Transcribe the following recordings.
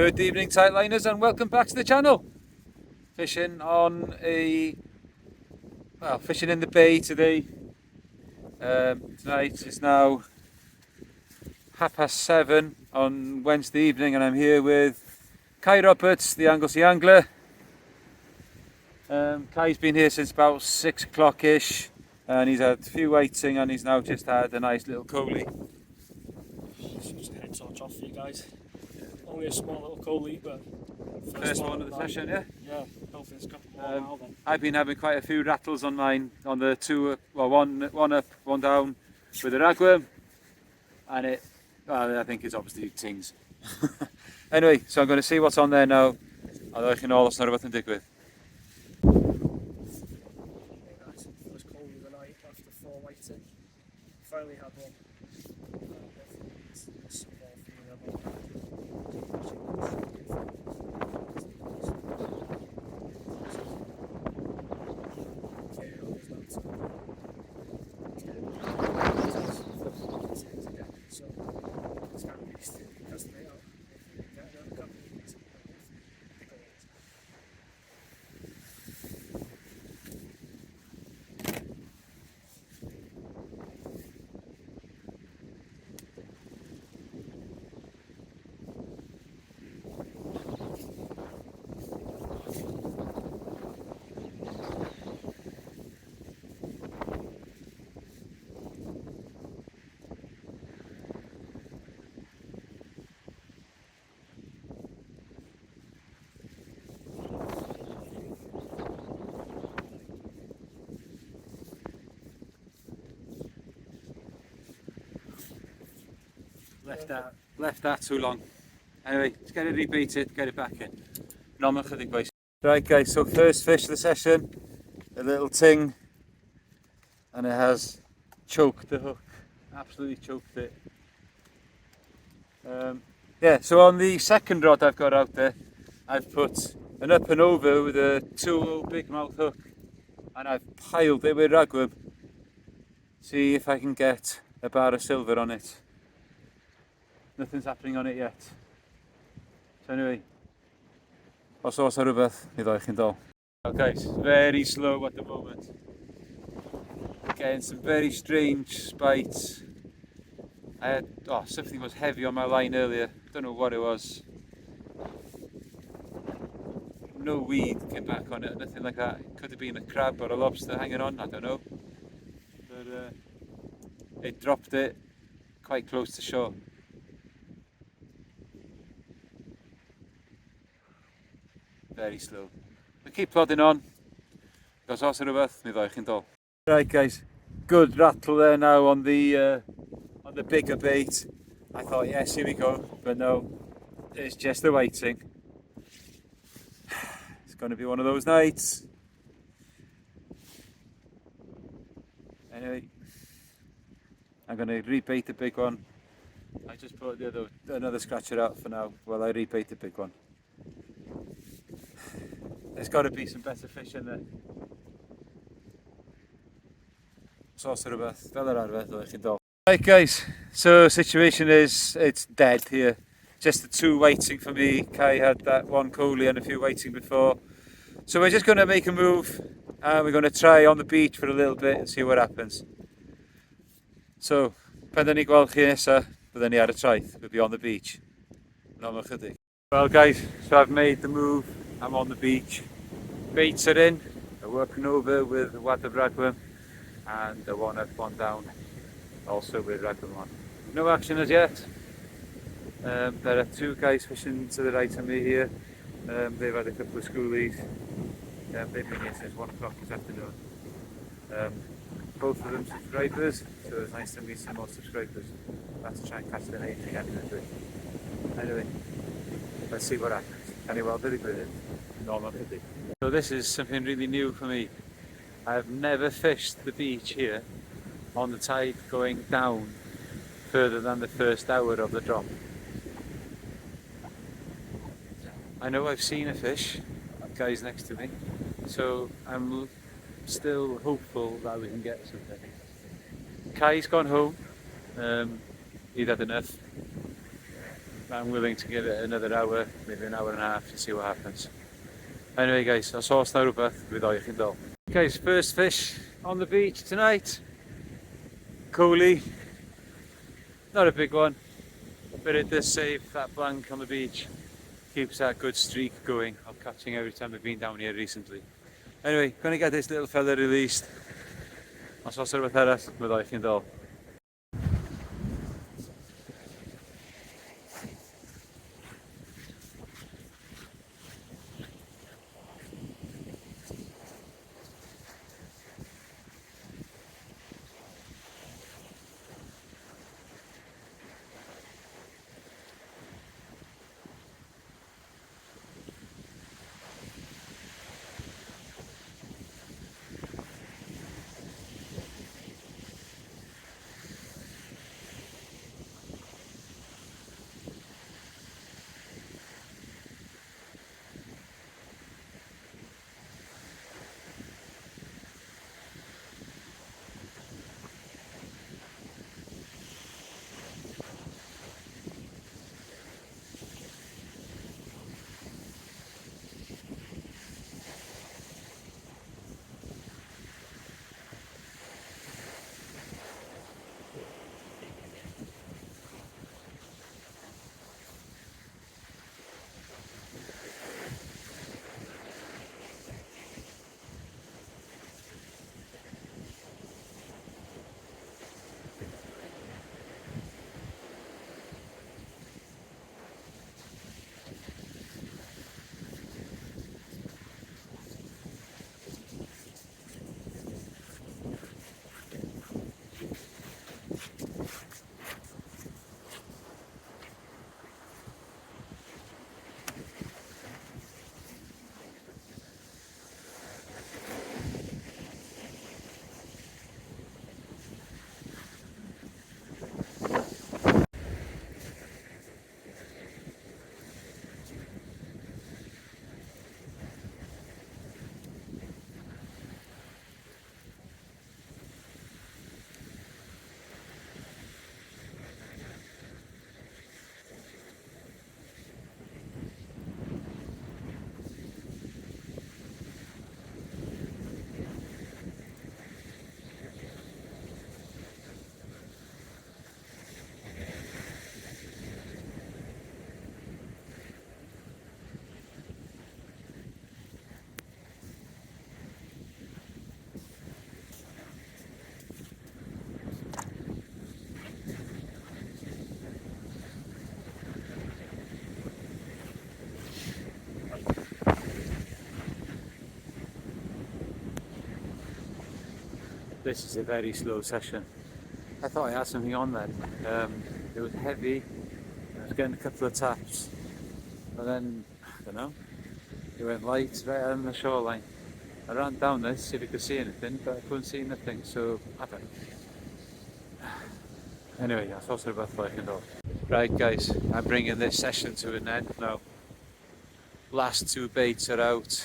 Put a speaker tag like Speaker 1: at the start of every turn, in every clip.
Speaker 1: Good evening, Tightliners, and welcome back to the channel. Fishing on fishing in the bay today. Tonight is now 7:30 on Wednesday evening, and I'm here with Kai Roberts, the Anglesey Angler. Kai's been here since about 6 o'clock-ish, and he's had a few whiting, and he's now just had a nice little coley.
Speaker 2: Just a head torch off for you guys. Only a small little coley, but
Speaker 1: First one of the session, yeah?
Speaker 2: Yeah, hopefully it's got more now then.
Speaker 1: I've been having quite a few rattles on mine, on the one up, one down with the ragworm, and I think it's obviously tings. Anyway, so I'm going to see what's on there now, and I can all snurr about and dig with.
Speaker 2: Hey guys, first coley of the night after 4 whiting. Finally had one. Some more female. So it's kind of beast because they are.
Speaker 1: Left that too long. Anyway, let's get it repeated, get it back in. Normal chydig boys. Right guys, so first fish of the session, a little ting, and it has choked the hook, absolutely choked it. Yeah, so on the second rod I've got out there, I've put an up and over with a 2-0 big mouth hook, and I've piled it with ragworm. See if I can get a bar of silver on it. Nothing's happening on it yet. So anyway, os oes o rhywbeth i ddoi chi'n dol. Okay, it's very slow at the moment. Getting some very strange bites. I had, something was heavy on my line earlier. Don't know what it was. No weed came back on it, nothing like that. It could have been a crab or a lobster hanging on, I don't know. But it dropped it quite close to shore. Very slow. We keep plodding on. Because os rhywbeth, mi ddoi chi'n dol. Right guys, good rattle there now on the bigger bait. I thought, yes, here we go, but no, it's just the whiting. It's going to be one of those nights. Anyway, I'm going to rebait the big one. I just put another scratcher out for now while I rebait the big one. There's got to be some better fish in there. Sauce rhywbeth, fel yr arfer, ddoi chi'n dol. Right guys, so situation is, it's dead here. Just the 2 whiting for me. Kai had that 1 coley and a few whiting before. So we're just going to make a move, and we're going to try on the beach for a little bit and see what happens. So, pan da ni gweld chi nesa, bydden ni ar y traeth, we'll be on the beach. Normal chydig. Well guys, so I've made the move. I'm on the beach. Baits are in. We're working over with the wad of ragworm and the 1 up, 1 down, also with ragworm on. No action as yet. There are 2 guys fishing to the right of me here. They've had a couple of schoolies. They've been here since 1 o'clock this afternoon. Both of them subscribers, so it's nice to meet some more subscribers. Let's try and catch the names again. Anyway, let's see what happens. Anyway, very good. Normal. So this is something really new for me. I've never fished the beach here on the tide going down further than the first hour of the drop. I know I've seen a fish, that guy's next to me, so I'm still hopeful that we can get something. Kai's gone home, he'd had enough. I'm willing to give it another hour, maybe an hour and a half to see what happens. Anyway guys, os oes na rhywbeth, fydd o'i chi'n dol. Guys, first fish on the beach tonight. Cooley. Not a big one, but it does save that blank on the beach. Keeps that good streak going of catching every time I've been down here recently. Anyway, gonna get this little fella released. Os oes rhywbeth arall, fydd o'i chi'n dol. This is a very slow session. I thought I had something on then. It was heavy. I was getting a couple of taps, and then I don't know. It went light right on the shoreline. I ran down this to see if I could see anything, but I couldn't see nothing. So I don't know. Anyway, that's also about like it all. Right, guys, I'm bringing this session to an end now. Last two baits are out.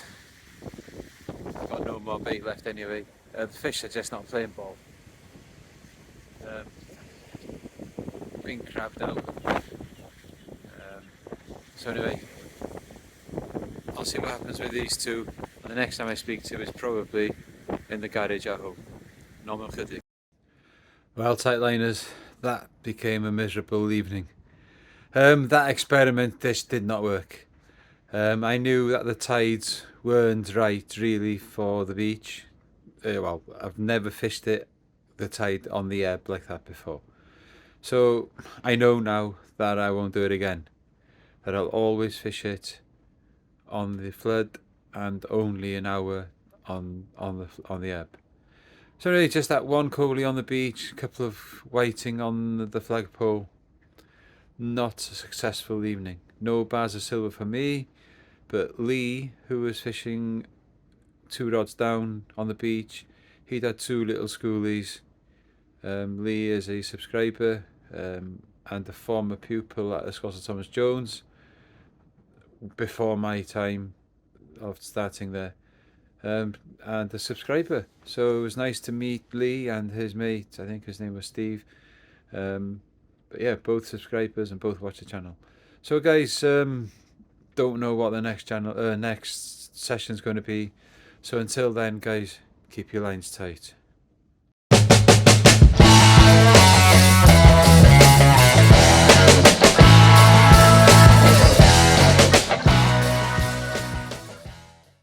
Speaker 1: I've got no more bait left anyway. The fish are just not playing ball. Being crabbed out. So anyway, I'll see what happens with these two. And the next time I speak to is probably in the garage at home. Normal chydig. Well, tightliners, that became a miserable evening. That experiment just did not work. I knew that the tides weren't right really for the beach. Well, I've never fished the tide on the ebb like that before. So I know now that I won't do it again. That I'll always fish it on the flood and only an hour on the ebb. So really just that one coley on the beach, a couple of whiting on the flagpole. Not a successful evening. No bars of silver for me, but Lee, who was fishing 2 rods down on the beach, he'd had 2 little schoolies. Lee is a subscriber and a former pupil at Ysgol Thomas Jones before my time of starting there, and a subscriber. So it was nice to meet Lee and his mate. I think his name was Steve. But yeah, both subscribers and both watch the channel. So guys, don't know what the next session's going to be. So until then, guys, keep your lines tight.